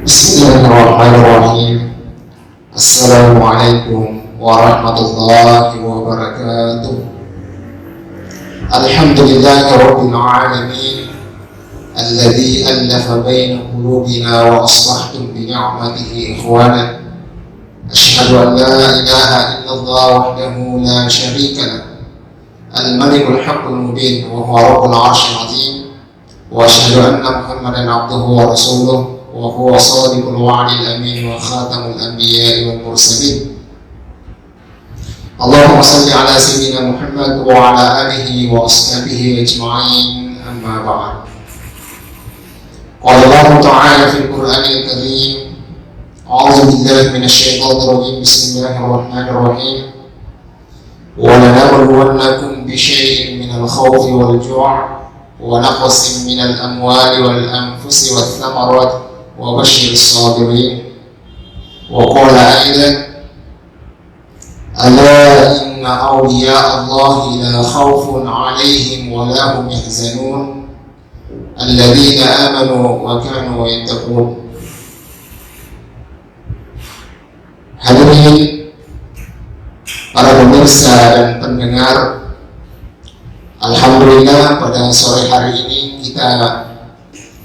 Bismillahirrahmanirrahim. Assalamualaikum warahmatullahi wabarakatuh. Alhamdulillahi rabbil alamin, alladzi allafa baina qulubina wa aslahtum bi ni'matihi ikhwana. Asyhadu an la ilaha illallah wahdahu la syarika lah, al-malikul haqqul mubin wa huwa rabbul arsyil azim. Wa asyhadu anna Muhammadan abduhu wa rasuluh wa huwa shadiqul wa'dil amin wa khatamul anbiya'i wal mursalin. Allahumma salli ala sayyidina Muhammad wa ala alihi wa ashabihi ajma'in, amma ba'd. Qala Allah ta'ala fil Qur'anil Karim, a'udzu billahi minasy syaithanir rajim, bismillahirrahmanirrahim. Wa lanabluwannakum bi syai'in minal khawfi wal ju' wa naqsin minal amwali wal anfusi wath thamarati wa basyiris sabirin. Wa qala aidan, ala inna awliya Allahi la khawfun alaihim wa la hum yahzanun alladzina amanu wa kanu yattaqun. Hadirin para pemirsa dan pendengar, alhamdulillah pada sore hari ini kita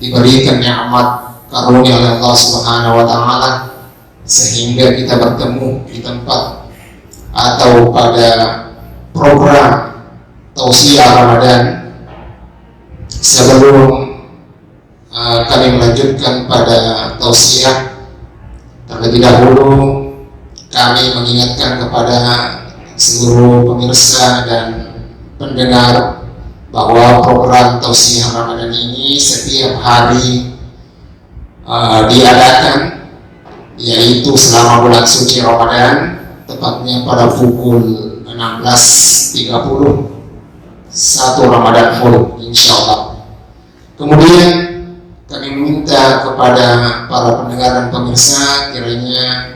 diberikan nikmat karunia oleh Allah Subhanahu wa taala sehingga kita bertemu di tempat atau pada program tausiah Ramadan. Sebelum kami melanjutkan pada tausiah, terlebih dahulu kami mengingatkan kepada seluruh pemirsa dan pendengar bahwa program tausiah Ramadan ini setiap hari diadakan, yaitu selama bulan suci Ramadan, tepatnya pada pukul 16.30 1 Ramadan full insyaallah. Kemudian kami meminta kepada para pendengar dan pemirsa kiranya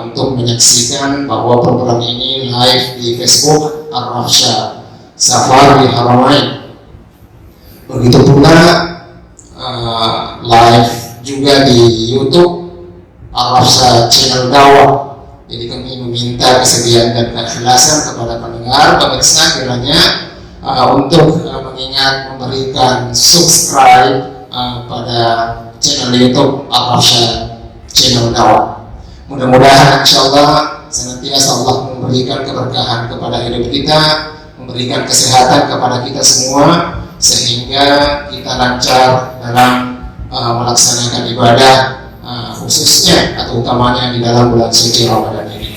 untuk menyaksikan bahwa program ini live di Facebook Ar-Rafsyah Safari Haramain. Begitu pula live juga di YouTube Ar-Rafsyah channel dakwah. Jadi kami meminta kesediaan dan keikhlasan kepada pendengar pemirsa kiranya untuk mengingat memberikan subscribe pada channel YouTube Ar-Rafsyah channel dakwah. Mudah-mudahan insyaallah senantiasa Allah memberikan keberkahan kepada hidup kita, memberikan kesehatan kepada kita semua, sehingga kita lancar dalam melaksanakan ibadah, khususnya atau utamanya di dalam bulan suci Ramadan ini.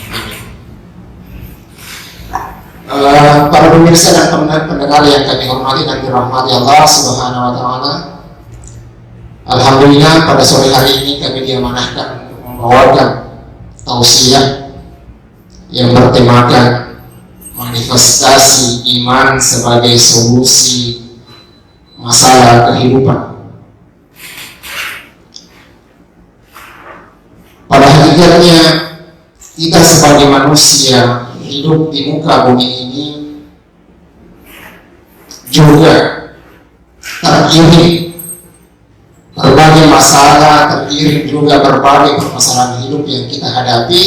Para pemirsa dan pendengar yang kami hormati dan dirahmati Allah Subhanahu wa taala, alhamdulillah pada sore hari ini kami diamanahkan untuk membawakan tausiah yang bertemakan manifestasi iman sebagai solusi masalah kehidupan. Pada hakikatnya kita sebagai manusia hidup di muka bumi ini juga teriring berbagai masalah, teriring juga berbagai permasalahan hidup yang kita hadapi,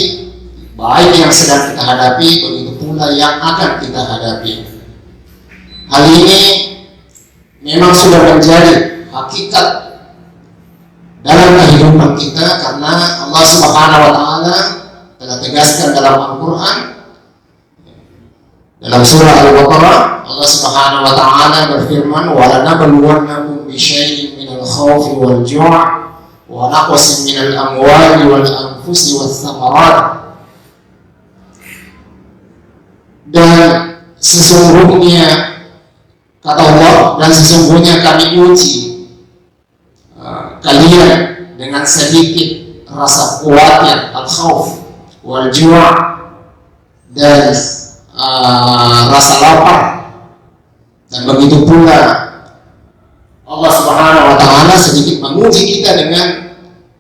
baik yang sedang kita hadapi, begitu pula yang akan kita hadapi. Hal ini memang sudah menjadi hakikat dalam kehidupan kita, karena Allah Subhanahu wa taala telah tegaskan dalam Al-Qur'an dalam surah Al-Baqarah. Allah Subhanahu wa taala berfirman, "Wa lanabluwannakum bi syai'in minal khawfi wal ju' wa naqsin minal amwali wal anfusi wath thamarat." Dan sesungguhnya kata Allah, dan sesungguhnya kami uji kalian dengan sedikit rasa khawatir, al-khauf, wal-ju' dan rasa lapar. Dan begitu pula Allah Subhanahu wa taala sedikit menguji kita dengan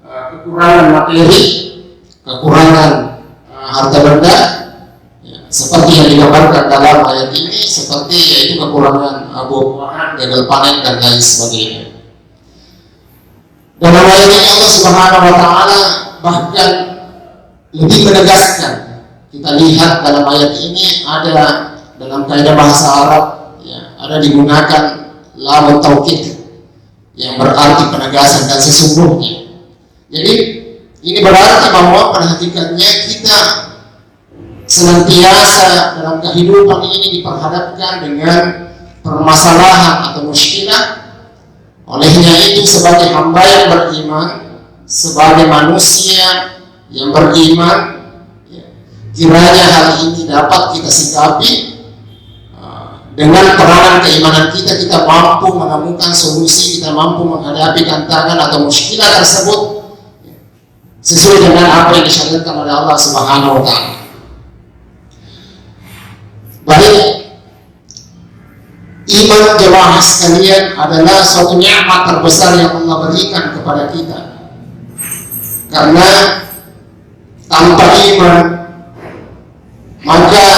kekurangan materi, kekurangan harta benda, ya, seperti yang digambarkan dalam ayat ini, seperti yaitu kekurangan buah-buahan, gagal panen dan lain sebagainya. Dalam ayat ini Allah Subhanahu wa taala bahkan lebih menegaskan. Kita lihat dalam ayat ini ada dalam kaidah bahasa Arab, ya, ada digunakan lam taukid yang berarti penegasan dan sesungguhnya. Jadi ini berarti bahwa pada hakikatnya kita senantiasa dalam kehidupan ini diperhadapkan dengan permasalahan atau muskilah. Olehnya itu sebagai hamba yang beriman, sebagai manusia yang beriman, ya, kiranya hal ini dapat kita sikapi. Dengan peranan keimanan kita mampu menemukan solusi, kita mampu menghadapi tantangan atau muskilah tersebut sesuai dengan apa yang disyariatkan oleh Allah Subhanahu wa taala. Baik, iman jemaah sekalian adalah suatu nikmat terbesar yang Allah berikan kepada kita. Karena tanpa iman maka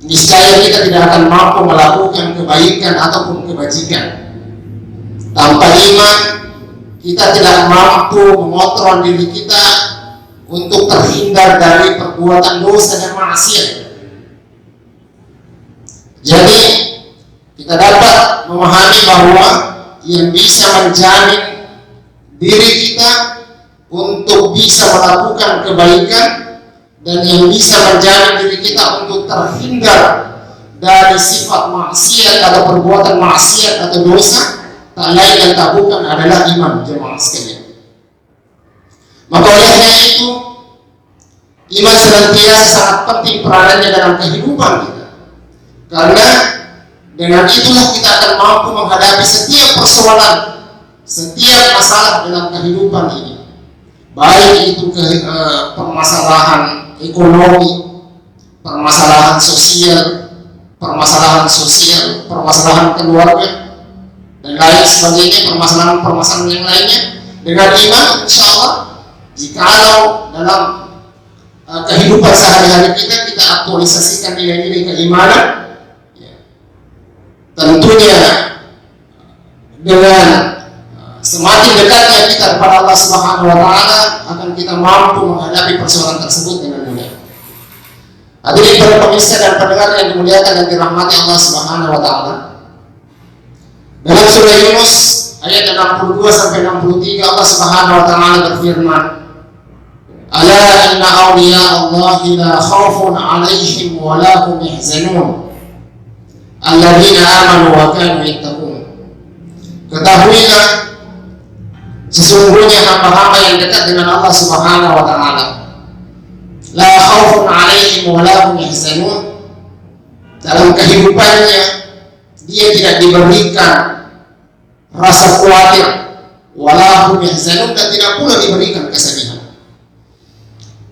niscaya kita tidak akan mampu melakukan kebaikan ataupun kebajikan. Tanpa iman, kita tidak mampu mengontrol diri kita untuk terhindar dari perbuatan dosa dan maksiat. Jadi, kita dapat memahami bahwa yang bisa menjamin diri kita untuk bisa melakukan kebaikan dan yang bisa menjamin diri kita untuk terhindar dari sifat maksiat atau perbuatan maksiat atau dosa tak lain dan tak bukan adalah iman, jemaah sekalian. Maka olehnya itu iman senantiasa sangat penting peranannya dalam kehidupan kita. Karena dengan itulah kita akan mampu menghadapi setiap persoalan, setiap masalah dalam kehidupan ini. Baik itu permasalahan ekonomi, permasalahan sosial, permasalahan keluarga, dan lain sebagainya, permasalahan yang lainnya. Dengan iman, insya Allah, jikalau dalam kehidupan sehari-hari kita aktualisasikan nilai-nilai keimanan, ya, tentunya dengan semakin dekatnya kita kepada Allah Subhanahu wa taala akan kita mampu menghadapi persoalan tersebut dengan mudah. Hadirin para pemirsa dan pendengar yang dimuliakan dan dirahmati Allah Subhanahu wa taala. Dalam surah Yunus ayat 62 sampai 63 Allah Subhanahu wa taala berfirman, "Ala inna awliya Allahi la khaufun 'alaihim wa la hum yahzanun. Alladzina amanu wa kanu yattaqun." Ketahuilah, sesungguhnya hamba-hamba yang dekat dengan Allah Subhanahu wa taala, la khaufun 'alaihim wa la hum yahzanun. Dalam kehidupannya dia tidak diberikan rasa khawatir, wa la hum yahzanun, dan tidak pula diberikan kesedihan.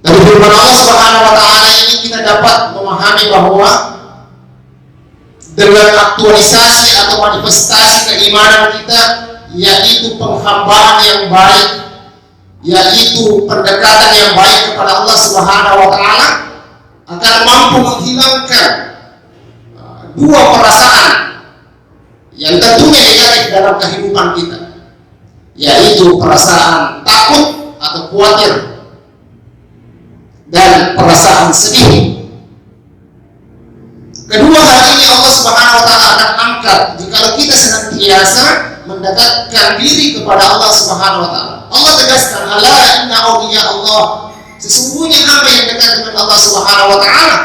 Dari firman Allah Subhanahu wa taala ini kita dapat memahami bahwa dengan aktualisasi atau manifestasi keimanan kita, yaitu penghambaan yang baik, yaitu pendekatan yang baik kepada Allah Subhanahu wa taala, akan mampu menghilangkan dua perasaan yang tentunya negatif dalam kehidupan kita, yaitu perasaan takut atau khawatir dan perasaan sedih. Kedua hal ini Allah Subhanahu wa taala akan angkat jika kita senantiasa mendekatkan diri kepada Allah Subhanahu wa taala. Allah tegaskan, "Ala inna awliya Allah." Sesungguhnya hamba yang dekat dengan Allah Subhanahu wa taala,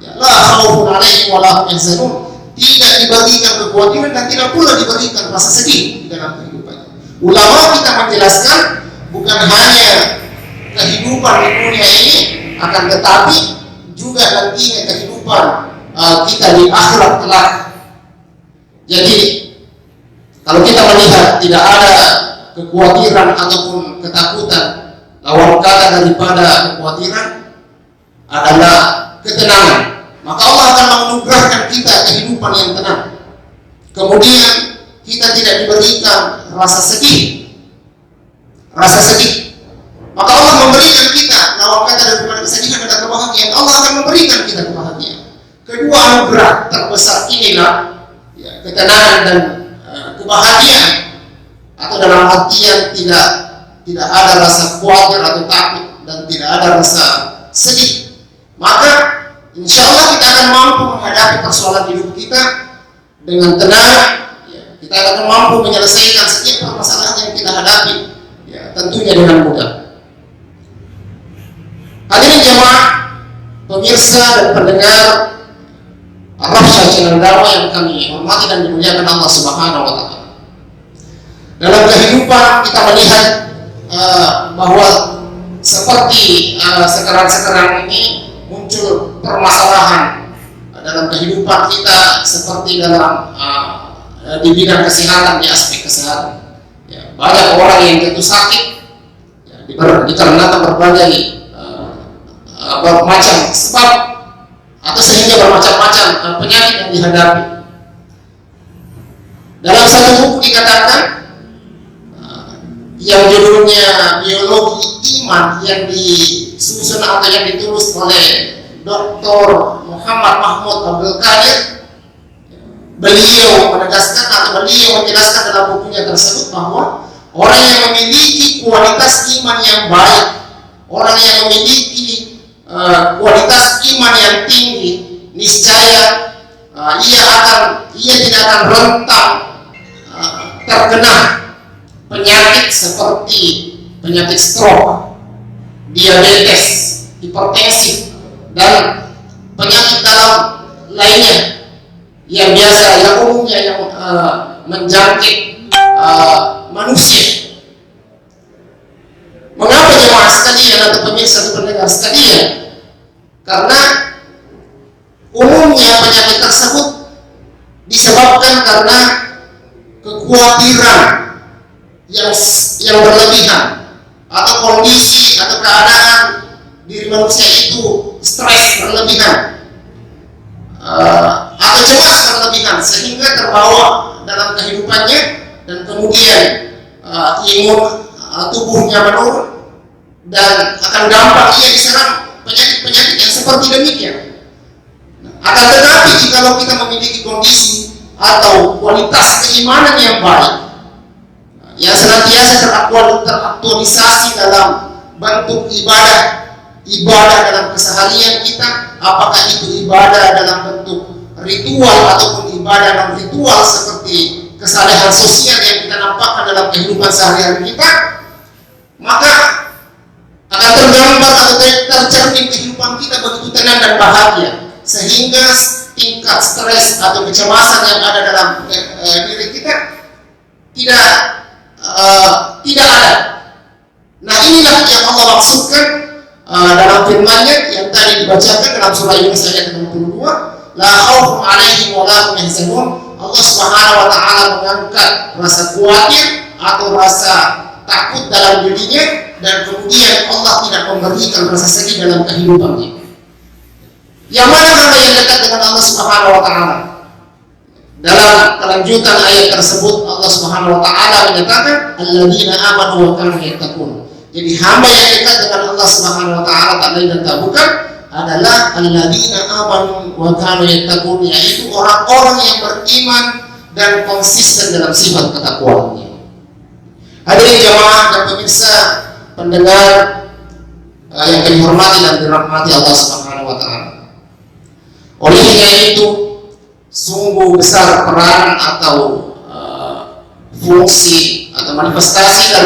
ya, la khaufun 'alaihim wa la hum yahzanun. Tidak diberikan kekhawatiran dan tidak pula diberikan rasa sedih di dalam kehidupannya. Ulama kita menjelaskan bukan hanya kehidupan di dunia ini, akan tetapi juga nantinya kehidupan kita di akhirat kelak. Jadi kalau kita melihat tidak ada kekhawatiran ataupun ketakutan lawan kata daripada kekhawatiran adalah ketenangan. Maka Allah akan menganugerahkan kita kehidupan yang tenang. Kemudian kita tidak diberikan rasa sedih. Maka Allah memberikan kita lawan kata daripada kesedihan adalah kebahagiaan. Allah akan memberikan kita kebahagiaan. Kedua anugerah terbesar inilah ketenangan dan kebahagiaan, atau dalam artian tidak ada rasa khawatir atau takut dan tidak ada rasa sedih. Maka insya Allah kita akan mampu menghadapi persoalan hidup kita dengan tenang. Kita akan mampu menyelesaikan setiap permasalahan yang kita hadapi, tentunya dengan mudah. Hadirin jemaah, pemirsa dan pendengar Al-Rabsyah Channel Dakwah yang kami hormati dan dimuliakan Allah Subhanahu wa Ta'ala. Dalam kehidupan kita melihat bahwa seperti sekarang ini muncul permasalahan dalam kehidupan kita, seperti dalam di bidang kesehatan, di aspek kesehatan. Banyak orang yang jatuh sakit dikarenakan berbagai macam sebab atau sehingga bermacam-macam penyakit yang dihadapi. Dalam satu buku dikatakan yang judulnya Biologi Iman, yang disusun atau yang ditulis oleh Dr. Muhammad Mahmud Abdul Qadir, beliau menegaskan atau beliau menjelaskan dalam bukunya tersebut bahwa orang yang memiliki kualitas iman yang baik, orang yang memiliki kualitas iman yang tinggi, niscaya ia tidak akan rentan terkena penyakit seperti penyakit stroke, diabetes, hipertensi, dan penyakit dalam lainnya yang biasa, yang umumnya yang menjangkit manusia. Mengapa jemaah sekalian atau pemirsa atau pendengar sekalian? Karena umumnya penyakit tersebut disebabkan karena kekhawatiran yang berlebihan, atau kondisi atau keadaan diri manusia itu stres berlebihan, atau cemas berlebihan, sehingga terbawa dalam kehidupannya dan kemudian imun tubuhnya menurun dan akan gampang ia diserang penyakit-penyakit yang seperti demikian. Akan tetapi jikalau kita memiliki kondisi atau kualitas keimanan yang baik, yang senantiasa teraktualisasi dalam bentuk ibadah dalam keseharian kita, apakah itu ibadah dalam bentuk ritual ataupun ibadah non ritual seperti kesalahan sosial yang kita nampakkan dalam kehidupan sehari-hari kita, maka akan tergambar atau tercermin kehidupan kita begitu tenang dan bahagia, sehingga tingkat stres atau kecemasan yang ada dalam diri kita tidak ada. Nah, inilah yang Allah maksudkan dalam firman-Nya yang tadi dibacakan dalam surah Yunus ayat 62, la khaufun 'alaihim wa la hum yahzanun. Allah Subhanahu wa Ta'ala mengangkat rasa khawatir atau rasa takut dalam dirinya, dan kemudian Allah tidak memberikan rasa sedih dalam kehidupannya. Yang mana hal yang dekat dengan Allah Subhanahu wa Ta'ala? Dalam kelanjutan ayat tersebut Allah Subhanahu wa Ta'ala menyatakan alladzina amanu wa kanu yattaqun. Jadi hamba yang dekat dengan Allah Subhanahu wa Ta'ala tak lain dan tak bukan adalah alladzina amanu wa kanu yattaqun, yaitu orang-orang yang beriman dan konsisten dalam sifat ketakwaannya. Hadirin jamaah dan pemirsa pendengar yang kami hormati dan dirahmati Allah Subhanahu wa Ta'ala. Olehnya itu sungguh besar peran atau fungsi atau manifestasi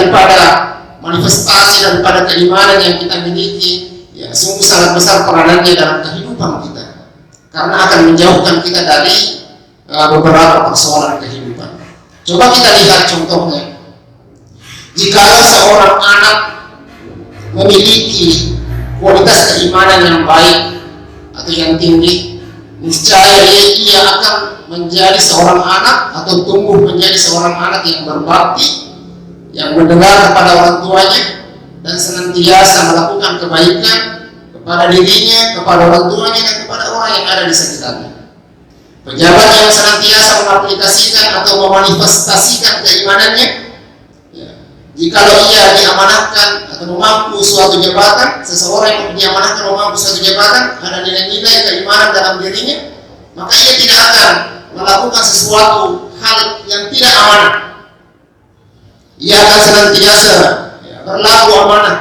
daripada keimanan yang kita miliki, ya sungguh sangat besar peranannya dalam kehidupan kita, karena akan menjauhkan kita dari beberapa persoalan kehidupan. Coba kita lihat contohnya. Jika seorang anak memiliki kualitas keimanan yang baik atau yang tinggi, niscaya ia akan menjadi seorang anak atau tumbuh menjadi seorang anak yang berbakti, yang mendengar kepada orang tuanya, dan senantiasa melakukan kebaikan kepada dirinya, kepada orang tuanya, dan kepada orang yang ada di sekitarnya. Pejabat yang senantiasa mengaplikasikan atau memanifestasikan keimanannya, ya, jikalau ia diamanahkan atau memangku suatu jabatan, seseorang yang diamanahkan memangku suatu jabatan, ada nilai-nilai keimanan dalam dirinya, maka ia tidak akan melakukan sesuatu hal yang tidak amanah. Ia akan senantiasa berlaku amanah,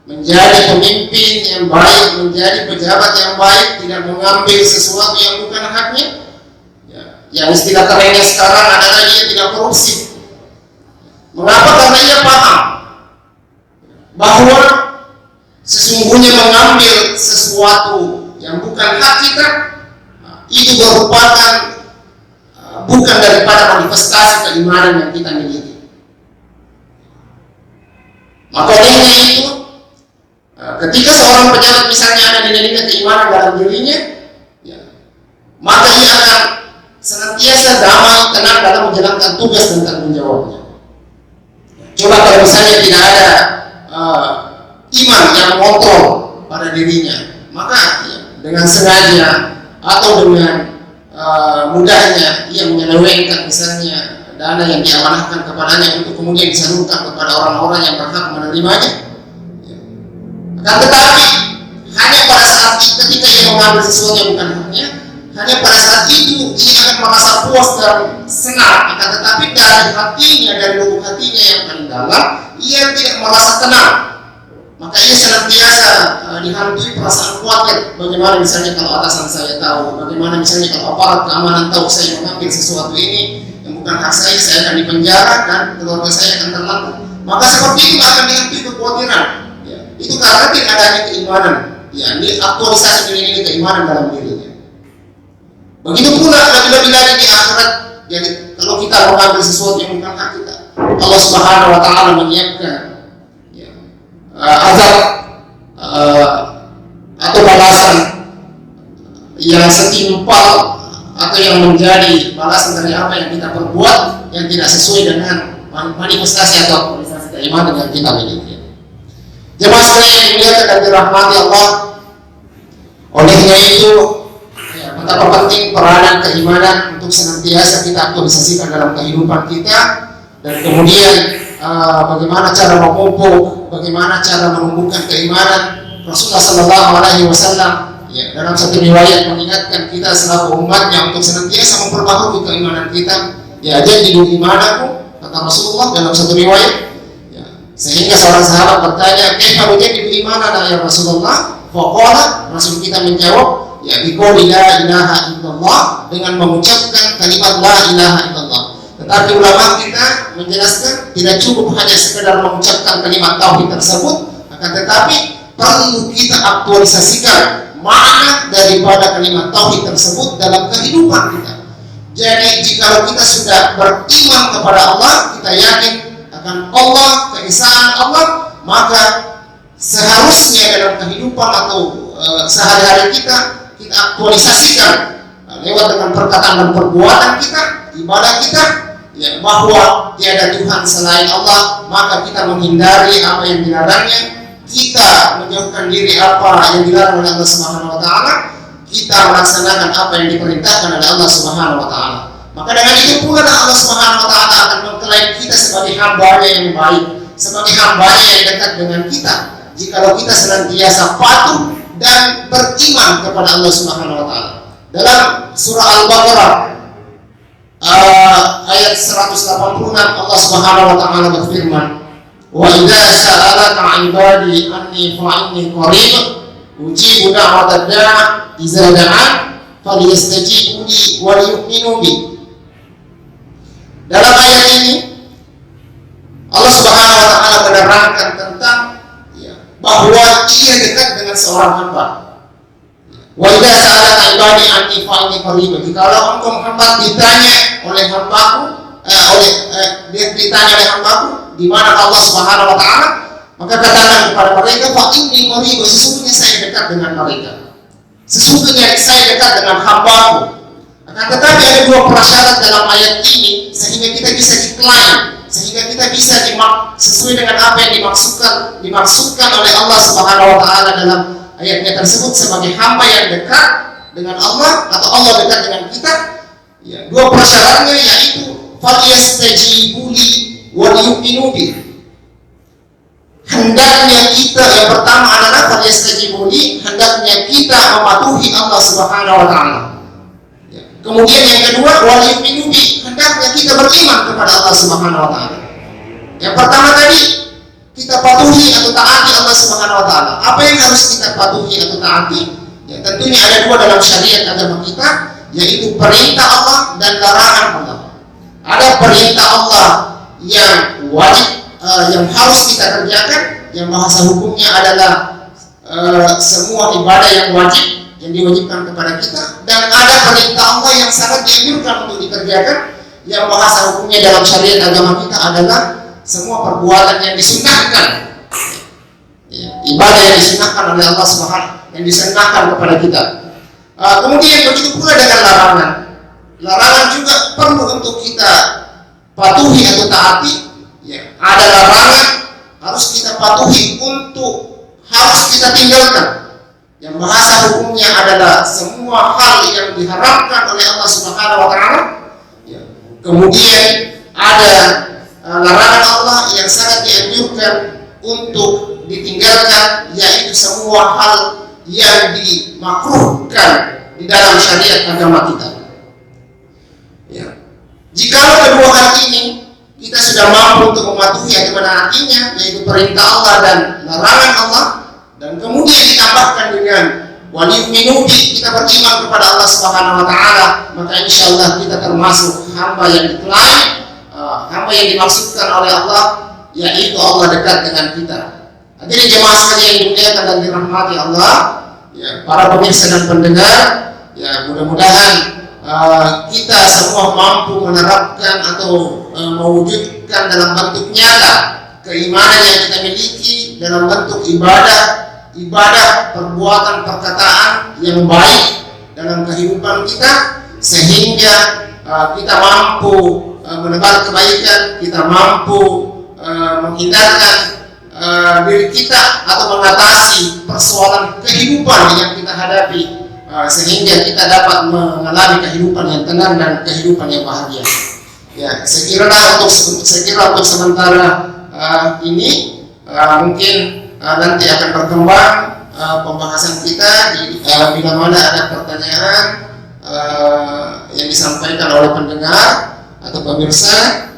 menjadi pemimpin yang baik, menjadi pejabat yang baik, tidak mengambil sesuatu yang bukan haknya. Yang istilah kerennya sekarang adalah ia tidak korupsi. Mengapa? Karena ia paham bahwa sesungguhnya mengambil sesuatu yang bukan hak kita itu merupakan bukan daripada manifestasi keimanan yang kita miliki. Maka olehnya itu, ketika seorang pejabat misalnya ada nilai-nilai keimanan dalam dirinya, ya, maka ia akan senantiasa damai, tenang dalam menjalankan tugas dan tanggung jawabnya. Coba kalau misalnya tidak ada iman yang mengontrol pada dirinya, maka ya, dengan sengaja atau dengan mudahnya ia menyelewengkan misalnya dana yang diamanahkan kepadanya untuk kemudian disalurkan kepada orang-orang yang berhak menerimanya. Akan tetapi hanya pada saat ketika ia mengambil sesuatu yang bukan haknya, hanya pada saat itu ia akan merasa puas dan senang. Akan tetapi dari hatinya, dari lubuk hatinya yang paling dalam, ia tidak merasa tenang. Maka ia senantiasa dihantui perasaan khawatir. Bagaimana misalnya kalau atasan saya tahu, bagaimana misalnya kalau aparat keamanan tahu saya mengambil sesuatu ini yang bukan hak saya akan dipenjara dan keluarga saya akan terlantar. Maka seperti itu akan dihantui kekhawatiran. Ya, itu karena tidak adanya keimanan. Ya, ini aktualisasi nilai-nilai keimanan dalam dirinya. Begitu pula lebih-lebih lagi di akhirat. Jadi kalau kita mengambil sesuatu yang bukan hak kita, Allah Subhanahu Wa Taala menyiapkan azab atau balasan yang setimpal atau yang menjadi balasan dari apa yang kita perbuat yang tidak sesuai dengan manifestasi atau aktualisasi keimanan yang kita miliki. Jemaah sekalian yang dimuliakan dan dirahmati Allah, olehnya itu betapa penting peranan keimanan untuk senantiasa kita aktualisasikan dalam kehidupan kita, dan kemudian bagaimana cara memupuk, bagaimana cara menumbuhkan keimanan. Rasulullah Sallallahu Alaihi Wasallam dalam satu riwayat mengingatkan kita selaku umatnya untuk senantiasa memperbaharui keimanan kita. Ya, jadidu imanakum, kata Rasulullah dalam satu riwayat. Sehingga seorang sahabat bertanya, "Kaifa nujaddidu imanana ya Rasulullah?" Faqala, Rasul kita menjawab, ya biqouli la ilaha illallah, dengan mengucapkan kalimat la ilaha illallah. Tetapi ulama kita menjelaskan tidak cukup hanya sekedar mengucapkan kalimat tauhid tersebut, akan tetapi perlu kita aktualisasikan makna daripada kalimat tauhid tersebut dalam kehidupan kita. Jadi jika kita sudah beriman kepada Allah, kita yakin akan Allah, keesaan Allah, maka seharusnya dalam kehidupan atau sehari-hari kita aktualisasikan lewat dengan perkataan dan perbuatan kita, ibadah kita, ya, bahwa tiada Tuhan selain Allah, maka kita menghindari apa yang dilarangnya, kita menjauhkan diri apa yang dilarang oleh Allah Subhanahu Wa Taala, kita melaksanakan apa yang diperintahkan oleh Allah Subhanahu Wa Taala. Maka dengan itu pula Allah Subhanahu Wa Taala akan mengklaim kita sebagai hamba-Nya yang baik, sebagai hamba-Nya yang dekat dengan kita, jikalau kita senantiasa patuh dan beriman kepada Allah Subhanahu Wa Taala. Dalam surah Al-Baqarah ayat 186 Allah Subhanahu Wa Taala berfirman, "Wa idza sa'alaka 'ibadi anni fa inni qarib ujibu da'watad da'i idza da'an falyastajibu li wa liyu'minu bi." Dalam ayat ini Allah Subhanahu Wa Taala menerangkan tentang bahwa ia dekat dengan seorang hamba. Wa idza sa'alaka 'ibadi anni fa inni qarib. Jikalau engkau Muhammad ditanya oleh hambaku, ditanya oleh hambaku di mana Allah Subhanahu Wa Taala, maka katakan kepada mereka, fa inni qarib, sesungguhnya saya dekat dengan mereka. Sesungguhnya saya dekat dengan hambaku. Akan tetapi ada dua prasyarat dalam ayat ini sehingga kita bisa diklaim sehingga kita bisa sesuai dengan apa yang dimaksudkan oleh Allah Subhanahu wa taala dalam ayatnya tersebut sebagai hamba yang dekat dengan Allah atau Allah dekat dengan kita. Ya, dua persyaratnya yaitu falyastajibu li wal yu'minu bi. Hendaknya kita, yang pertama adalah falyastajibu li, hendaknya kita mematuhi Allah Subhanahu wa taala. Kemudian yang kedua, wal yu'minu bi, hendaknya kita beriman kepada Allah Subhanahu wa taala. Yang pertama tadi, kita patuhi atau taati Allah Subhanahu wa taala. Apa yang harus kita patuhi atau taati? Ya, tentunya ada dua dalam syariat agama kita, yaitu perintah Allah dan larangan Allah. Ada perintah Allah yang wajib, yang harus kita kerjakan, yang bahasa hukumnya adalah semua ibadah yang wajib, yang diwajibkan kepada kita, dan ada perintah Allah yang sangat dianjurkan untuk dikerjakan, yang bahasa hukumnya dalam syariat agama kita adalah semua perbuatan yang disunahkan, ya, ibadah yang disunahkan oleh Allah Subhanahu, yang disunahkan kepada kita. Kemudian begitu pula dengan larangan. Larangan juga perlu untuk kita patuhi atau taati. Ya, ada larangan harus kita patuhi, harus kita tinggalkan. Yang bahasa hukumnya adalah semua hal yang diharamkan oleh Allah Subhanahu wa taala. Ya. Kemudian ada larangan Allah yang sangat dianjurkan untuk ditinggalkan, yaitu semua hal yang dimakruhkan di dalam syariat agama kita. Ya. Jikalau kedua hal ini kita sudah mampu untuk mematuhi atau menaatinya, yaitu perintah Allah dan larangan Allah, dan kemudian ditambahkan dengan wal yu'minu bi, kita beriman kepada Allah Subhanahu wa taala, maka insyaallah kita termasuk hamba yang diklaim, hamba yang dimaksudkan oleh Allah, yaitu Allah dekat dengan kita. Hadirin jemaah sekalian yang dimuliakan dan dirahmati Allah, ya, para pemirsa dan pendengar, ya, mudah-mudahan kita semua mampu menerapkan atau mewujudkan dalam bentuk nyata keimanan yang kita miliki dalam bentuk ibadah, perbuatan, perkataan yang baik dalam kehidupan kita, sehingga kita mampu menebar kebaikan, kita mampu menghindarkan diri kita atau mengatasi persoalan kehidupan yang kita hadapi, sehingga kita dapat mengalami kehidupan yang tenang dan kehidupan yang bahagia. Ya, saya kira untuk sementara ini mungkin nanti akan berkembang pembahasan kita bila mana ada pertanyaan yang disampaikan oleh pendengar atau pemirsa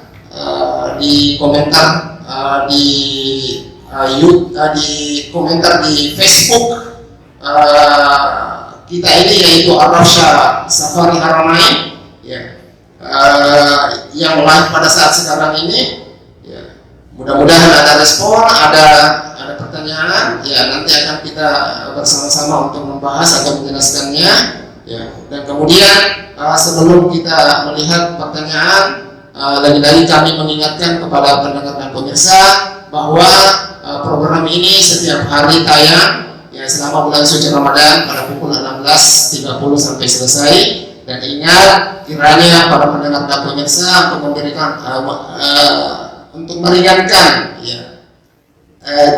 di komentar di komentar di Facebook kita ini, yaitu Ar-Rasyah Safari Haramain, ya, yang live pada saat sekarang ini. Ya, mudah-mudahan ada respon, ada pertanyaan, ya, nanti akan kita bersama-sama untuk membahas atau menjelaskannya. Ya, dan kemudian sebelum kita melihat pertanyaan, lagi-lagi kami mengingatkan kepada pendengar dan pemirsa bahwa program ini setiap hari tayang, ya, selama bulan suci Ramadan pada pukul 16.30 sampai selesai. Dan ingat, kiranya para pendengar dan pemirsa untuk memberikan untuk meringankan, ya,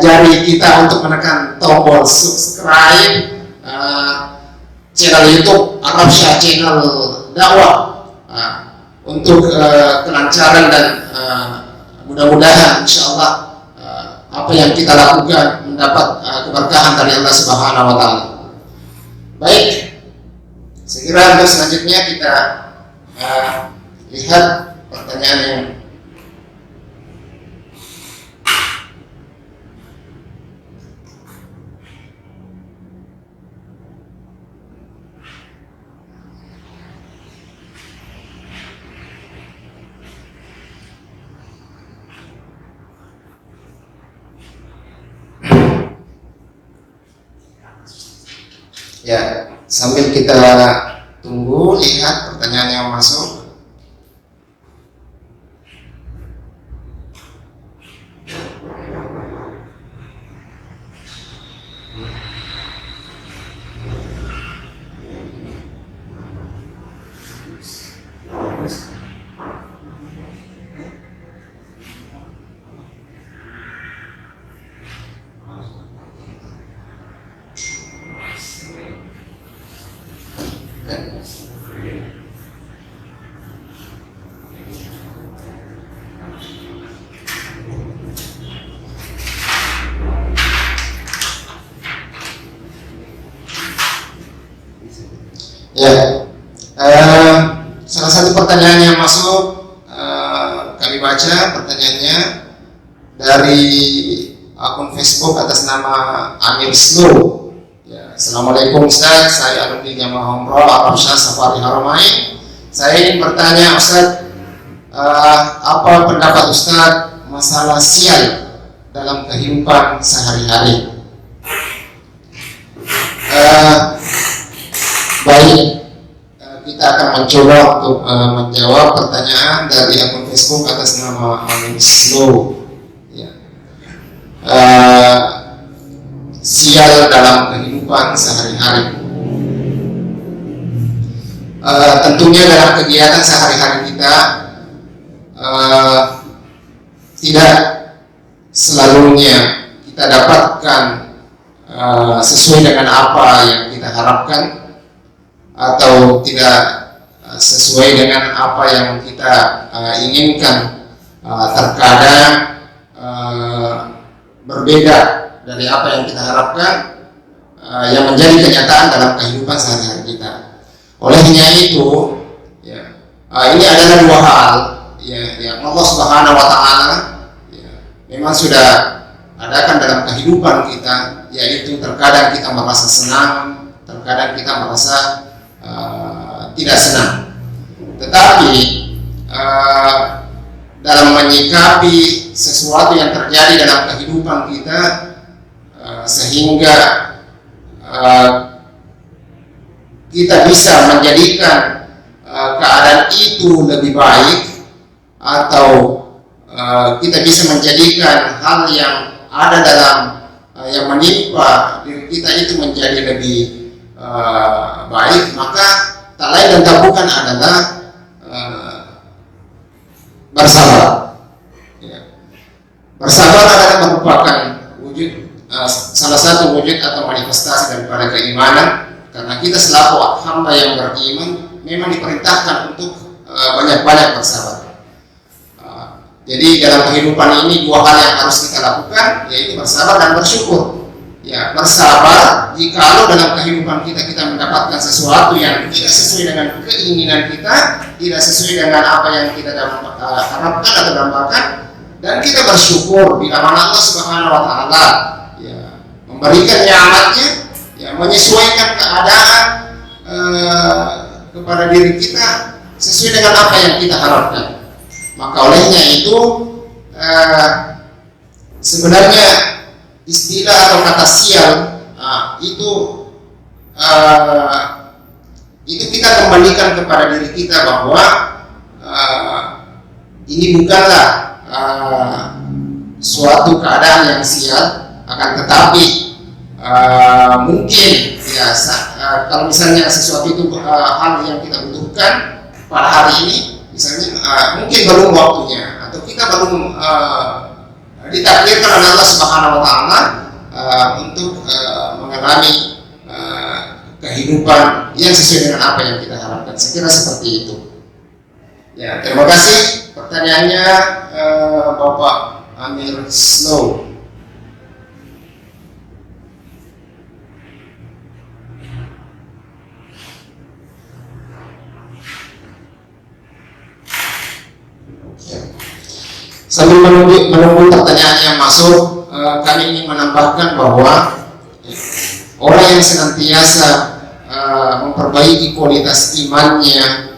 jari kita untuk menekan tombol subscribe channel YouTube Ar-Rasyah channel dakwah, untuk kelancaran dan mudah-mudahan insyaallah apa yang kita lakukan mendapat keberkahan dari Allah Subhanahu wa taala. Baik, saya kira untuk selanjutnya kita lihat pertanyaan yang ya, sambil kita tunggu lihat pertanyaan yang masuk. Ya, salah satu pertanyaan yang masuk, kami baca pertanyaannya dari akun Facebook atas nama Amir Slow. Ya, Assalamualaikum Ustaz, saya alumni Jamaah Umroh Arabsyah Safari Haramain. Saya ingin bertanya Ustaz, apa pendapat Ustaz masalah sial dalam kehidupan sehari-hari? Baik, kita akan mencoba untuk menjawab pertanyaan dari akun Facebook atas nama Amin Slow. Ya. Sial dalam kehidupan sehari-hari. Tentunya dalam kegiatan sehari-hari kita tidak selalunya kita dapatkan sesuai dengan apa yang kita harapkan atau tidak sesuai dengan apa yang kita inginkan. Terkadang berbeda dari apa yang kita harapkan yang menjadi kenyataan dalam kehidupan sehari-hari kita. Olehnya itu, ya, ini adalah dua hal yang Allah Subhanahu Wa Taala memang sudah adakan dalam kehidupan kita, yaitu terkadang kita merasa senang, terkadang kita merasa tidak senang. Tetapi dalam menyikapi sesuatu yang terjadi dalam kehidupan kita, sehingga kita bisa menjadikan keadaan itu lebih baik, atau kita bisa menjadikan hal yang ada dalam yang menimpa diri kita itu menjadi lebih baik, maka tak lain dan tak bukan adalah bersabar. Ya. Bersabar adalah merupakan wujud salah satu wujud atau manifestasi daripada keimanan, karena kita selaku hamba yang beriman memang diperintahkan untuk banyak-banyak bersabar. Jadi dalam kehidupan ini dua hal yang harus kita lakukan, yaitu bersabar dan bersyukur. Ya, bersabar jikalau dalam kehidupan kita mendapatkan sesuatu yang tidak sesuai dengan keinginan kita, tidak sesuai dengan apa yang kita harapkan atau dambakan, dan kita bersyukur bila mana Allah Subhanahu Wa Taala ya memberikan nikmatnya, ya menyesuaikan keadaan kepada diri kita sesuai dengan apa yang kita harapkan. Maka olehnya itu sebenarnya istilah atau kata sial itu kita kembalikan kepada diri kita bahwa ini bukanlah suatu keadaan yang sial, akan tetapi mungkin ya kalau misalnya sesuatu itu hal yang kita butuhkan pada hari ini, misalnya mungkin belum waktunya, atau kita belum ditakdirkan oleh Allah Subhanahu Wa Taala untuk mengalami kehidupan yang sesuai dengan apa yang kita harapkan. Saya kira seperti itu. Ya, terima kasih pertanyaannya Bapak Amir Slow. Sambil menunggu pertanyaan yang masuk, kami ingin menambahkan bahwa orang yang senantiasa memperbaiki kualitas imannya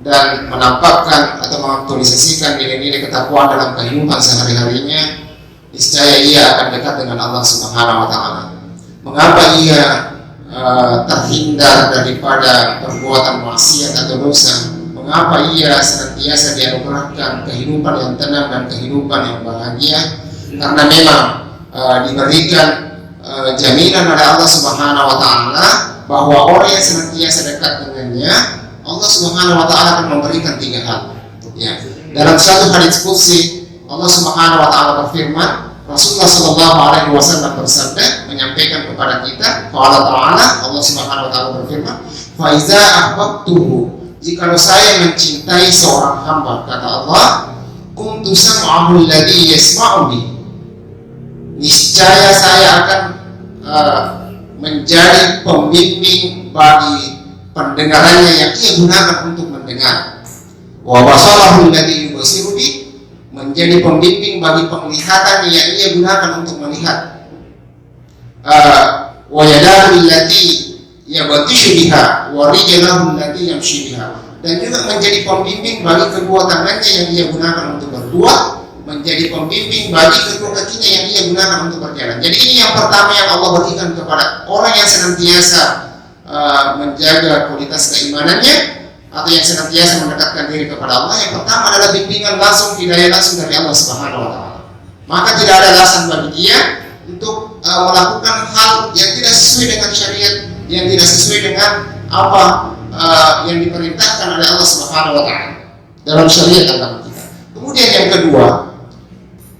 dan menampakkan atau mengaktualisasikan nilai-nilai ketakwaan dalam kehidupan sehari-harinya, niscaya ia akan dekat dengan Allah Subhanahu Wa Taala. Mengapa ia terhindar daripada perbuatan maksiat atau dosa? Mengapa ia senantiasa dianugerahkan kehidupan yang tenang dan kehidupan yang bahagia? Karena memang diberikan jaminan oleh Allah Subhanahu Wa Taala bahwa orang yang senantiasa dekat dengannya, Allah Subhanahu Wa Taala akan memberikan tiga hal. Ya. Dalam satu hadits qudsi, Allah Subhanahu Wa Taala berfirman, Rasulullah Shallallahu Alaihi Wasallam bersabda menyampaikan kepada kita, Allah Taala, Allah Subhanahu Wa Taala berfirman, "Faiza ahbabtuhu." Jikalau saya mencintai seorang hamba, kata Allah, kuntu sam'ahu alladhi yasma'u bi. Niscaya saya akan menjadi pembimbing bagi pendengarannya yang ia gunakan untuk mendengar. Wa basarahu alladhi yubsiru bi, menjadi pembimbing bagi penglihatan yang ia gunakan untuk melihat. Wa yadahu allati yabtishu biha wa rijluhu allati yamshi biha, dan juga menjadi pembimbing bagi kedua tangannya yang ia gunakan untuk berbuat, menjadi pembimbing bagi kedua kakinya yang ia gunakan untuk berjalan. Jadi ini yang pertama yang Allah berikan kepada orang yang senantiasa menjaga kualitas keimanannya atau yang senantiasa mendekatkan diri kepada Allah. Yang pertama adalah bimbingan langsung, hidayah langsung dari Allah Subhanahu wa taala. Maka tidak ada alasan bagi dia untuk melakukan hal yang tidak sesuai dengan syariat, yang tidak sesuai dengan apa yang diperintahkan oleh Allah Subhanahu wa taala dalam syariat agama kita. Kemudian yang kedua,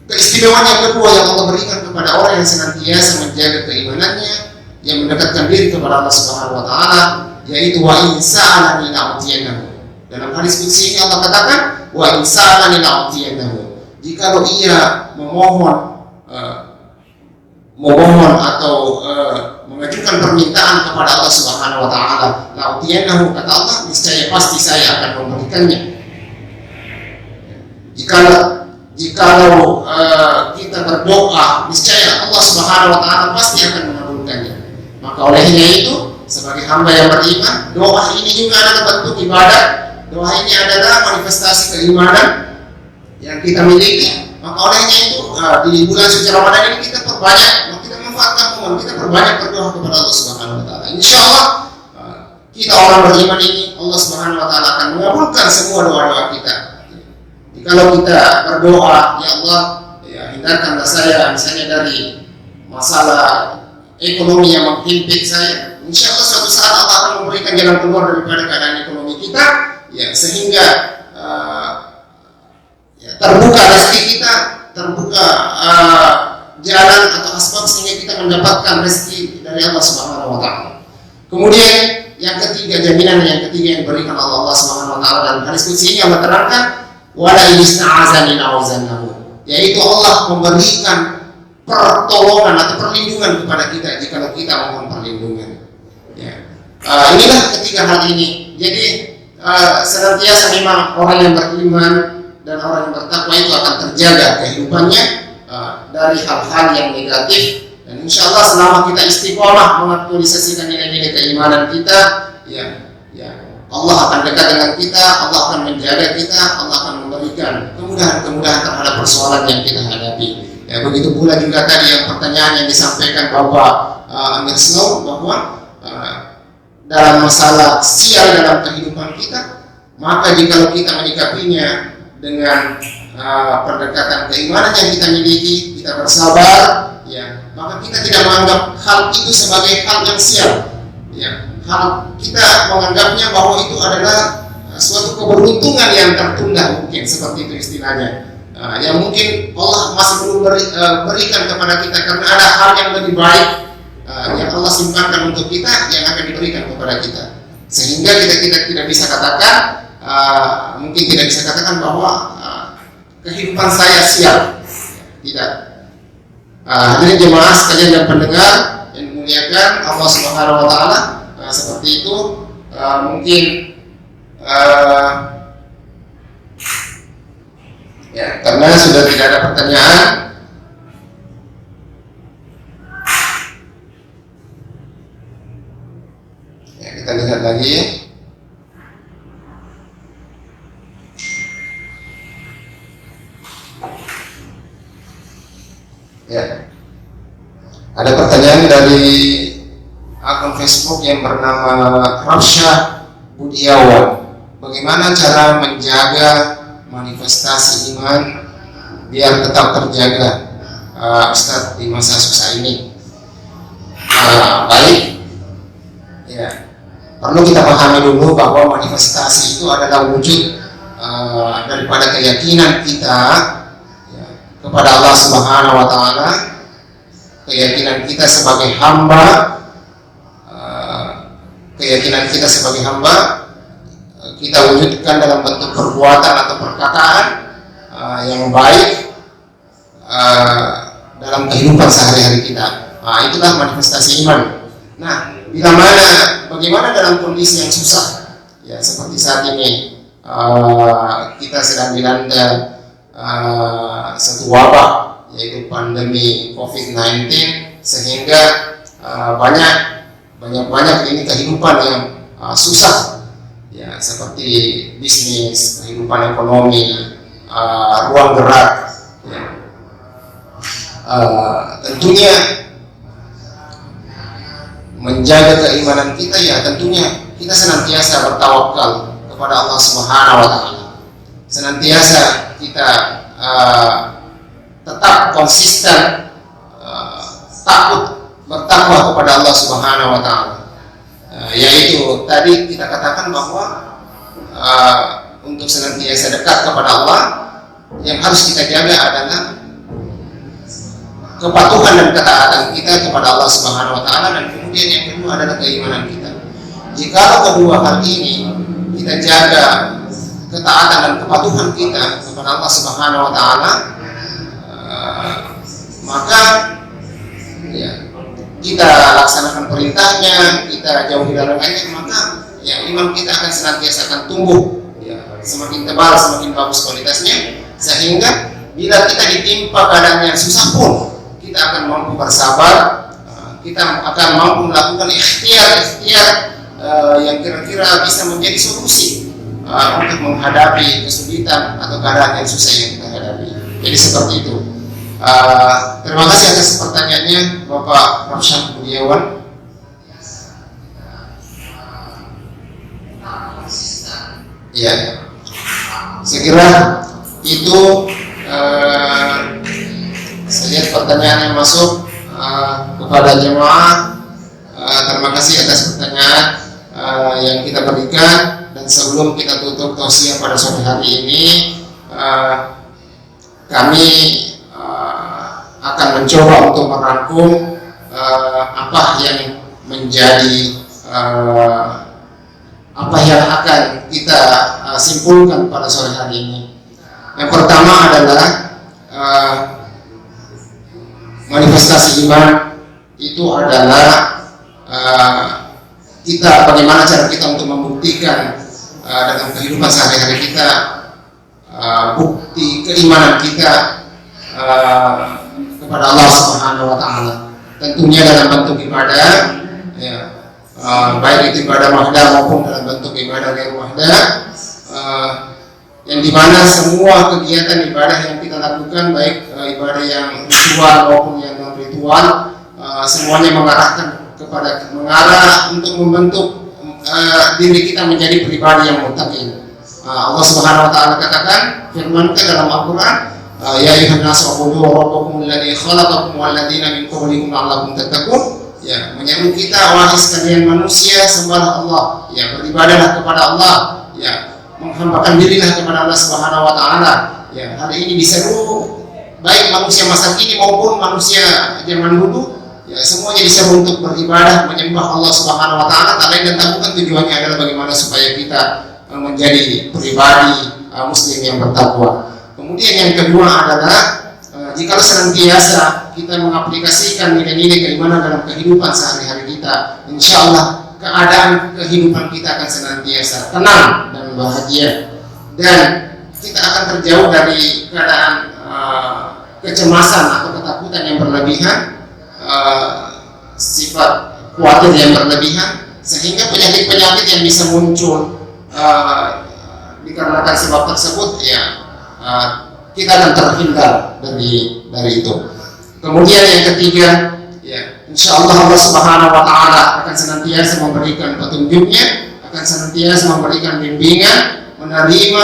keistimewaan yang kedua yang Allah berikan kepada orang yang senantiasa menjaga keimanannya, yang mendekatkan diri kepada Allah Subhanahu wa taala, yaitu wa insa'alani la'utiyanahu. Dalam hadis qudsi ini Allah katakan wa insa'alani la'utiyanahu. Jika ia memohon atau mengajukan permintaan kepada Allah Subhanahu wa taala, la'utiyanahu, kata Allah, niscaya pasti saya akan memberikannya. Jikalau kita berdoa, niscaya Allah Subhanahu wa taala pasti akan mengabulkannya. Maka olehnya itu, sebagai hamba yang beriman, doa ini juga adalah bentuk ibadah. Doa ini adalah manifestasi keimanan yang kita miliki. Maka olehnya itu di bulan suci Ramadan ini kita manfaatkan momen, kita perbanyak berdoa kepada Allah Subhanahu wa taala. Insyaallah kita orang beriman ini, Allah Subhanahu wa taala akan mengabulkan semua doa-doa kita. Kalau kita berdoa, ya Allah, ya hindarkanlah saya misalnya dari masalah ekonomi yang menghimpit saya, insya Allah suatu saat Allah akan memberikan jalan keluar daripada keadaan ekonomi kita, ya sehingga terbuka rezeki kita, terbuka jalan atau asbab sehingga kita mendapatkan rezeki dari Allah Subhanahu wa taala. Kemudian yang ketiga, jaminan yang ketiga yang diberikan Allah Subhanahu wa taala dalam hadis qudsi ini Allah terangkan, wala ista'azani la'uzannahu, yaitu Allah memberikan pertolongan atau perlindungan kepada kita jika kita mohon perlindungan. Ya. Inilah ketiga hal ini. Jadi senantiasa memang orang yang beriman dan orang yang bertakwa itu akan terjaga kehidupannya dari hal-hal yang negatif. Dan insya Allah selama kita istiqomah mengaktualisasikan nilai-nilai keimanan kita, ya Allah akan dekat dengan kita, Allah akan menjaga kita, Allah akan memberikan kemudahan-kemudahan terhadap persoalan yang kita hadapi. Ya, begitu pula juga tadi yang pertanyaan yang disampaikan Bapak Amir Snow, bahwa dalam masalah sial dalam kehidupan kita, maka jika kita menyikapinya dengan pendekatan keimanan yang kita miliki, kita bersabar, ya, maka kita tidak menganggap hal itu sebagai hal yang sial. Ya, kita menganggapnya bahwa itu adalah suatu keberuntungan yang tertunda, mungkin seperti itu istilahnya. Yang mungkin Allah masih belum berikan kepada kita karena ada hal yang lebih baik yang Allah simpankan untuk kita yang akan diberikan kepada kita, sehingga kita tidak bisa katakan, mungkin tidak bisa katakan bahwa kehidupan saya sial. Tidak. Hadirin jemaah sekalian dan pendengar yang dimuliakan Allah Subhanahu wa taala, seperti itu mungkin ya, karena sudah tidak ada pertanyaan, ya, kita lihat lagi. Ya, ada pertanyaan dari akun Facebook yang bernama Rapsyah Budiawan. Bagaimana cara menjaga manifestasi iman biar tetap terjaga, Ustaz, di masa susah ini? Baik, ya, perlu kita pahami dulu bahwa manifestasi itu adalah wujud daripada keyakinan kita, ya, kepada Allah Subhanahu wa taala, keyakinan kita sebagai hamba, kita wujudkan dalam bentuk perbuatan atau perkataan yang baik dalam kehidupan sehari-hari kita. Itulah manifestasi iman. Nah, bila mana bagaimana dalam kondisi yang susah, ya seperti saat ini kita sedang dilanda satu wabah, yaitu pandemi COVID-19, sehingga banyak ini kehidupan yang susah, ya seperti bisnis, kehidupan ekonomi, ruang gerak, ya. Tentunya menjaga keimanan kita, ya tentunya kita senantiasa bertawakal kepada Allah Subhanahu wa Ta'ala. Senantiasa kita tetap konsisten bertakwa kepada Allah Subhanahu wa Ta'ala. Yaitu tadi kita katakan bahwa untuk senantiasa dekat kepada Allah, yang harus kita jaga adalah kepatuhan dan ketaatan kita kepada Allah Subhanahu wa Ta'ala, dan kemudian yang kedua adalah keimanan kita. Jika kedua hal ini kita jaga, ketaatan dan kepatuhan kita kepada Allah Subhanahu wa Ta'ala, maka ya, kita laksanakan perintahnya, kita jauhi larangannya, maka ya iman kita akan senantiasa akan tumbuh, ya, semakin tebal, semakin bagus kualitasnya, sehingga bila kita ditimpa keadaan yang susah pun kita akan mampu bersabar, kita akan mampu melakukan ikhtiar yang kira-kira bisa menjadi solusi untuk menghadapi kesulitan atau keadaan yang susah yang kita hadapi. Jadi seperti itu. Terima kasih atas pertanyaannya Bapak Rafsyad Budiawan. Ya, saya kira itu saya lihat pertanyaan yang masuk kepada jemaah. Terima kasih atas pertanyaan yang kita berikan, dan sebelum kita tutup tausiah pada sore hari ini, kami akan mencoba untuk merangkum apa yang menjadi apa yang akan kita simpulkan pada sore hari ini. Yang pertama adalah manifestasi iman itu adalah kita, bagaimana cara kita untuk membuktikan dalam kehidupan sehari-hari kita bukti keimanan kita kepada Allah Subhanahu wa Ta'ala. Tentunya dalam bentuk ibadah, ya, baik itu ibadah wahdah maupun dalam bentuk ibadah ghair wahdah, yang dimana semua kegiatan ibadah yang kita lakukan, baik ibadah yang ritual maupun yang non ritual, semuanya mengarah untuk membentuk diri kita menjadi pribadi yang muttaqin. Allah Subhanahu wa Ta'ala katakan, firman-Nya dalam Al-Qur'an, ya ayyuhan nasu ubudu rabbakum alladzi khalaqakum wal ladzina min qablikum la'allakum tattaqun. Ya, menyeru kita, wahai sekalian manusia, sembahlah Allah, ya, beribadahlah kepada Allah, ya, menghambakan dirilah kepada Allah Subhanahu wa Ta'ala. Ya, hari ini diseru baik manusia masa kini maupun manusia zaman dulu, ya, semuanya diseru untuk beribadah, menyembah Allah Subhanahu wa Ta'ala. Tak lain dan tak bukan tujuannya adalah bagaimana supaya kita menjadi pribadi muslim yang bertakwa. Kemudian yang kedua adalah jika senantiasa kita mengaplikasikan nilai-nilai keimanan dalam kehidupan sehari-hari kita, insya Allah keadaan kehidupan kita akan senantiasa tenang dan bahagia, dan kita akan terjauh dari keadaan kecemasan atau ketakutan yang berlebihan, sifat khawatir yang berlebihan, sehingga penyakit-penyakit yang bisa muncul dikarenakan sebab tersebut, ya, kita akan terhindar dari itu. Kemudian yang ketiga, ya, insya Allah Allah Subhanahu wa Ta'ala akan senantiasa memberikan petunjuknya, akan senantiasa memberikan bimbingan, menerima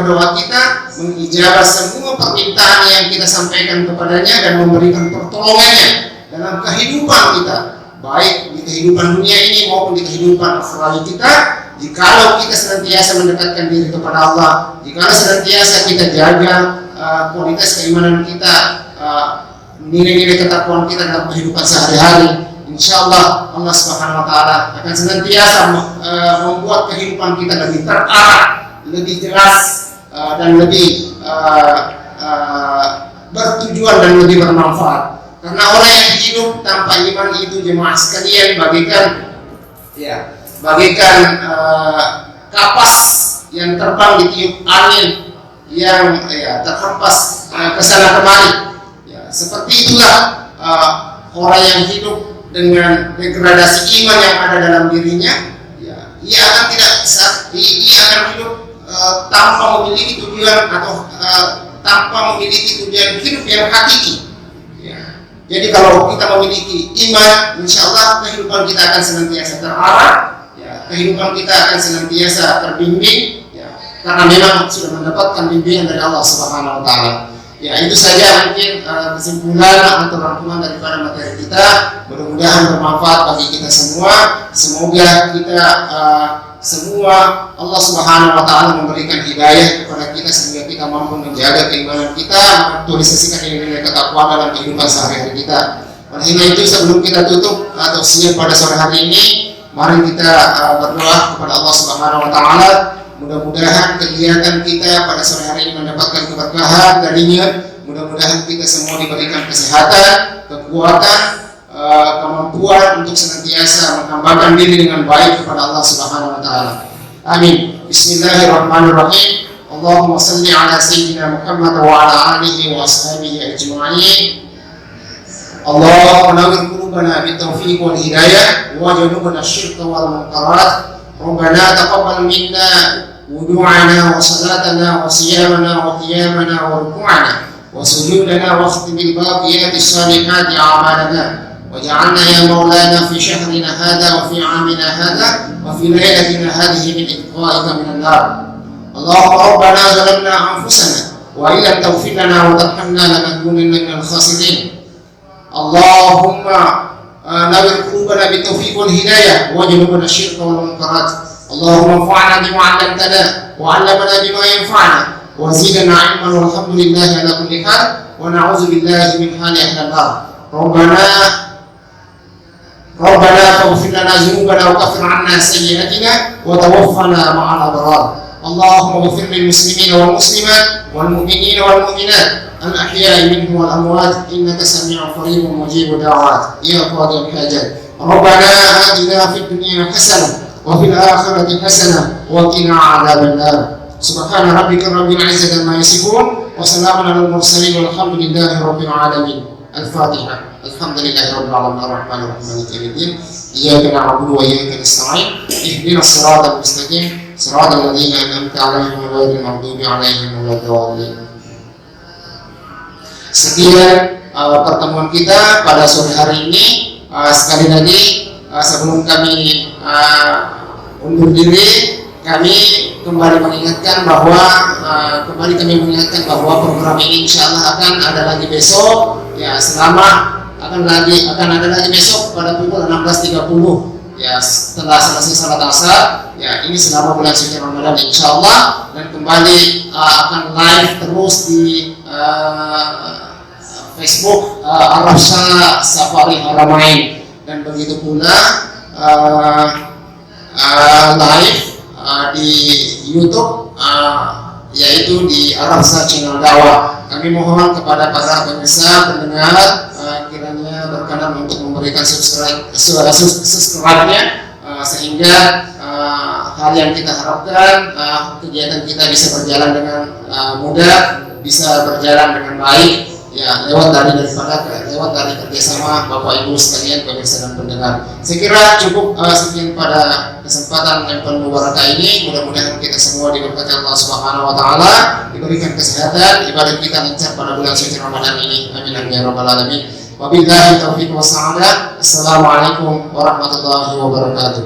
doa kita, mengijabah semua permintaan yang kita sampaikan kepadanya, dan memberikan pertolongannya dalam kehidupan kita, baik di kehidupan dunia ini maupun di kehidupan akhirat kita. Jikalau kita senantiasa mendekatkan diri kepada Allah, jikalau senantiasa kita jaga kualitas keimanan kita, nilai-nilai ketakwaan kita dalam kehidupan sehari-hari, insya Allah Allah Subhanahu wa Ta'ala akan senantiasa membuat kehidupan kita lebih terarah, lebih jelas, dan lebih bertujuan dan lebih bermanfaat. Karena orang yang hidup tanpa iman itu jemaah sekalian bagaikan kapas yang terbang ditiup angin yang terhempas ke sana kemari. Ya, seperti itulah orang yang hidup dengan degradasi iman yang ada dalam dirinya, ya, ia akan hidup tanpa memiliki tujuan atau tanpa memiliki tujuan hidup yang hakiki. Ya. Jadi kalau kita memiliki iman, insya Allah kehidupan kita akan senantiasa terarah, ya, kehidupan kita akan senantiasa terbimbing, ya, karena memang sudah mendapatkan bimbingan dari Allah Subhanahu Wa Taala. Ya, itu saja mungkin kesimpulan atau rangkuman daripada materi kita. Mudah-mudahan bermanfaat bagi kita semua. Semoga kita semua Allah Subhanahu Wa Taala memberikan hidayah kepada kita sehingga kita mampu menjaga keimanan kita, mengaktualisasikan nilai ketakwaan dalam kehidupan sehari-hari kita. Oleh karena itu, sebelum kita tutup atau siap pada sore hari ini, mari kita berdoa kepada Allah Subhanahu Wa Taala. Mudah-mudahan kegiatan kita pada sore hari ini mendapatkan keberkahan darinya. Mudah-mudahan kita semua diberikan kesehatan, kekuatan, kemampuan untuk senantiasa menghambakan diri dengan baik kepada Allah Subhanahu Wa Taala. Amin. Bismillahirrahmanirrahim. Allahumma salli ala sayyidina Muhammad wa ala alihi wa ashabihi ajma'in. Allahumma nawwir qulubana bit-tawfiq wal hidayah wa janubna asy-syirka wal munkarat. ربنا تقبل منا وضوءنا وصلاتنا وصيامنا وقيامنا وركوعنا وسجودنا واختم بالباقيات الصالحات أعمالنا واجعلنا يا مولانا في شهرنا هذا وفي عامنا هذا وفي ليلتنا هذه من إتقائك من النار. اللهم ربنا ظلمنا أنفسنا وإن لم تغفر لنا وترحمنا لنكونن من الخاسرين. اللهم نور قلوبنا بالتوفيق والهداية وجنبنا الشرك والمنكرات. اللهم انفعنا بما علمتنا وعلمنا بما ينفعنا وزدنا علما والحمد لله على كل حال ونعوذ بالله من حال أهل النار. ربنا فاغفر لنا ذنوبنا وكفر عنا سيئاتنا وتوفنا مع الأبرار. اللهم اغفر للمسلمين والمسلمات والمؤمنين والمؤمنات الأحياء منهم والأموات إنك سميع قريب مجيب الدعوات يا قاضي الحاجات. ربنا آتنا في الدنيا حسنة وفي الآخرة حسنة وقنا عذاب النار. سبحان ربك رب العزة عما يصفون وسلام على المرسلين والحمد لله رب العالمين. الفاتحة. الحمد لله رب العالمين الرحمن الرحيم مالك يوم الدين إياك نعبد وإياك نستعين اهدنا الصراط المستقيم صراط الذين أنعمت عليهم غير المغضوب عليهم ولا الضالين. Sekian pertemuan kita pada sore hari ini. Sekali lagi sebelum kami undur diri, kami kembali mengingatkan bahwa program ini insya Allah akan ada lagi besok. Ya, akan ada lagi besok pada pukul 16.30. Ya, setelah selesai salat asar. Ya, ini selama bulan suci Ramadan insya Allah, dan kembali akan live terus di Facebook Arafsa Safari Haramain, dan begitu pula live di YouTube yaitu di Arafsa Channel Dakwah. Kami mohon kepada para pemirsa pendengar kiranya berkenan untuk memberikan subscribe-nya sehingga hal yang kita harapkan kegiatan kita bisa berjalan dengan mudah, bisa berjalan dengan baik. Ya, lewat dari kerjasama Bapak Ibu sekalian pemirsa dan pendengar. Saya kira cukup sekian pada kesempatan yang penuh barakah ini. Mudah-mudahan kita semua diberkati Allah Subhanahu Wa Taala, diberikan kesehatan, ibadah kita lancar pada bulan suci Ramadan ini. Amin ya rabbal alamin. Wabillahi taufiq wassalam. Assalamualaikum warahmatullahi wabarakatuh.